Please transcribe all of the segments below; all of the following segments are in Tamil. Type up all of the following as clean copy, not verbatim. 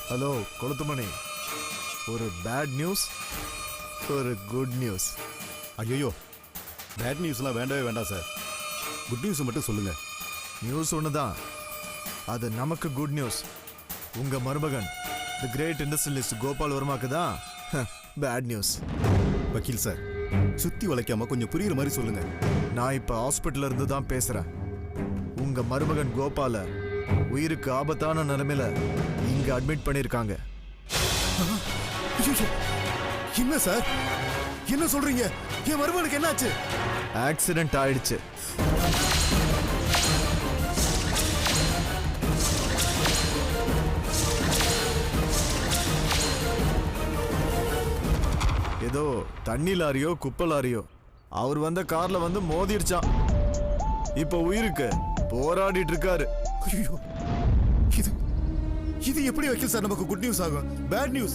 ஹலோ கொளுத்துமணி, ஒரு பேட் நியூஸ், ஒரு குட் நியூஸ். ஐயோ, பேட் நியூஸ்லாம் வேண்டவே வேண்டாம் சார். குட் நியூஸ் மட்டும் சொல்லுங்க. நியூஸ் ஒன்று தான், அது நமக்கு குட் நியூஸ். உங்க மருமகன் தி கிரேட் இண்டஸ்ட்ரியலிஸ்ட் கோபால் வர்மாக்கு தான் பேட் நியூஸ். வக்கீல் சார், சுத்தி வளைக்காம கொஞ்சம் புரியுற மாதிரி சொல்லுங்க. நான் இப்ப ஹாஸ்பிட்டல்ல இருந்து தான் பேசுறேன். உங்க மருமகன் கோபால உயிருக்கு ஆபத்தான நிலைமையில இங்க அட்மிட் பண்ணிருக்காங்க. என்ன சார், என்ன சொல்றீங்க? என் மருமகனுக்கு என்னாச்சு? ஆக்சிடென்ட் ஆயிடுச்சு. ஏதோ தண்ணி லாரியோ குப்பை லாரியோ அவர் வந்த கார்ல வந்து மோதிருச்சான். இப்ப உயிருக்கு போராடிட்டு இருக்காரு. ஐயோ, இது எப்படி வக்கீல் சார் நமக்கு குட் நியூஸ் ஆகும்? Bad news.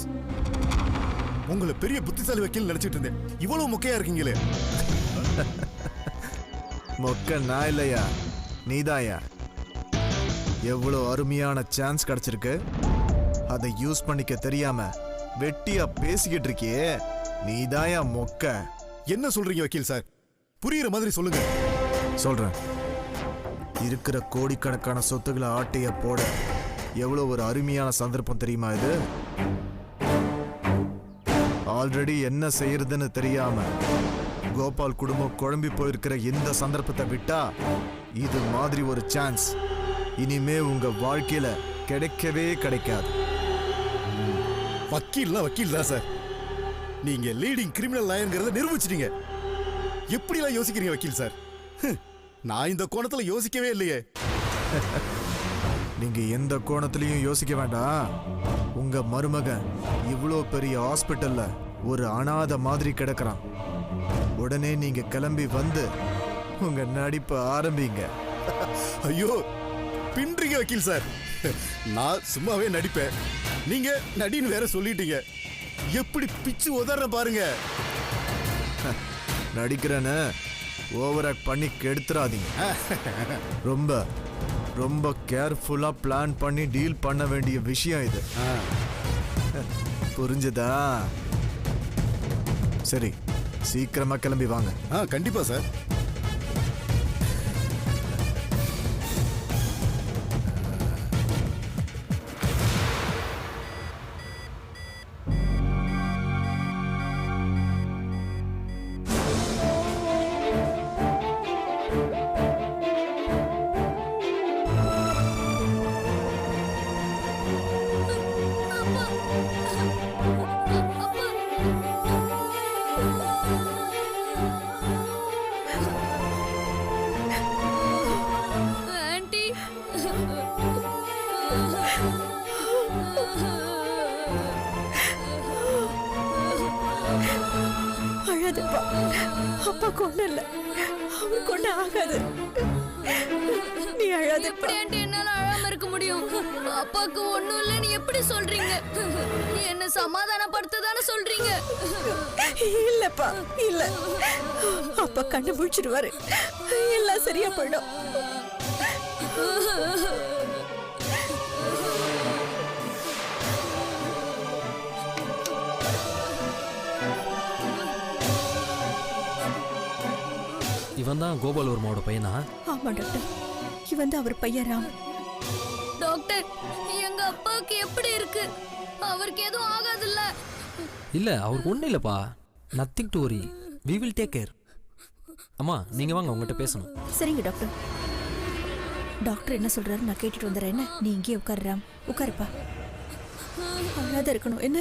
உங்களை பெரிய புத்திசாலி வக்கீல் நினைச்சிட்டு இருந்தேன். இவ்வளவு மொக்கையா இருக்கீங்களே. மொக்க நான் இல்லையா, நீதாயா. எவ்வளவு அருமையான சான்ஸ் கிடைச்சிருக்கு, அதை யூஸ் பண்ணிக்க தெரியாம வெட்டியா பேசிக்கிட்டு இருக்கியே, நீதாயா மொக்க. என்ன சொல்றீங்க வக்கீல் சார்? புரியுற மாதிரி சொல்லுங்க. சொல்றேன். இருக்கிற கோடிக்கணக்கான சொத்துக்களை ஆட்டைய போட எவ்வளவு ஒரு அருமையான சந்தர்ப்பம் தெரியுமா இது? ஆல்ரெடி என்ன செய்யறதுன்னு தெரியாம கோபால் குடும்பம் குழம்பி போயிருக்கிற இந்த சந்தர்ப்பத்தை விட்டா இது மாதிரி ஒரு சான்ஸ் இனிமே உங்க வாழ்க்கையில கிடைக்கவே கிடைக்காது. வக்கீல்னா வக்கீல் தான் சார். நீங்க லீடிங் கிரிமினல் லாயர்ங்கிறத நிரூபிச்சிட்டீங்க. எப்படிலாம் யோசிக்கிறீங்க வக்கீல் சார்? நான் இந்த கோணத்துல யோசிக்கவே இல்லையே. நீங்க எந்த கோணத்திலையும் யோசிக்க வேண்டாம். உங்க மருமகன் இவ்வளோ பெரிய ஹாஸ்பிட்டல்ல ஒரு அனாதை மாதிரி கிடக்குறான். உடனே நீங்க கிளம்பி வந்து உங்க நடிப்பை ஆரம்பிங்க. ஐயோ, பின்றீங்க வக்கீல் சார். நான் சும்மாவே நடிப்பேன், நீங்க நடின்னு வேற சொல்லிட்டீங்க. எப்படி பிச்சு உதற பாருங்க. நடிக்கிறேன்னு ஓவர் ஆக்ட் பண்ணி கெடுத்துறாதீங்க. ரொம்ப ரொம்ப கேர்ஃபுல்லா பிளான் பண்ணி டீல் பண்ண வேண்டிய விஷயம் இது. புரிஞ்சதா? சரி, சீக்கிரமா கிளம்பி வாங்க. கண்டிப்பா சார். அழாதப்பா, அப்பா கொண்டு இல்ல, அவர் கொண்டு ஆகாது. நீ அழாதப்பா. என்னால அழாம இருக்க முடியும்? அப்பாக்கு ஒண்ணும் இல்லைன்னு எப்படி சொல்றீங்க? என்ன சமாதானப்படுத்ததானே சொல்றீங்க? இல்லப்பா, இல்ல. அப்பா கண்ணு முடிச்சிடுவாரு, எல்லாம் சரியா போயிடும். இவன் தான் கோபால் வர்மாவோட பையனா? ஆமா டாக்டர், இவன் தான் அவர் பையன் ராம். டாக்டர், எங்க அப்பாவுக்கு எப்படி இருக்கு? அவருக்கு எதுவும் ஆகாதுல்ல? இல்ல, அவருக்கு ஒண்ணு இல்லப்பா. Nothing to worry, we will take care. அம்மா, நீங்க வாங்க, உங்ககிட்ட பேசணும். சரிங்க டாக்டர். டாக்டர் என்ன சொல்றாரு நான் கேட்டுட்டு வந்துடுறேன். என்ன, நீ இங்கே உட்காரு ராம், உட்காருப்பா. அழாத இருக்கணும் என்ன?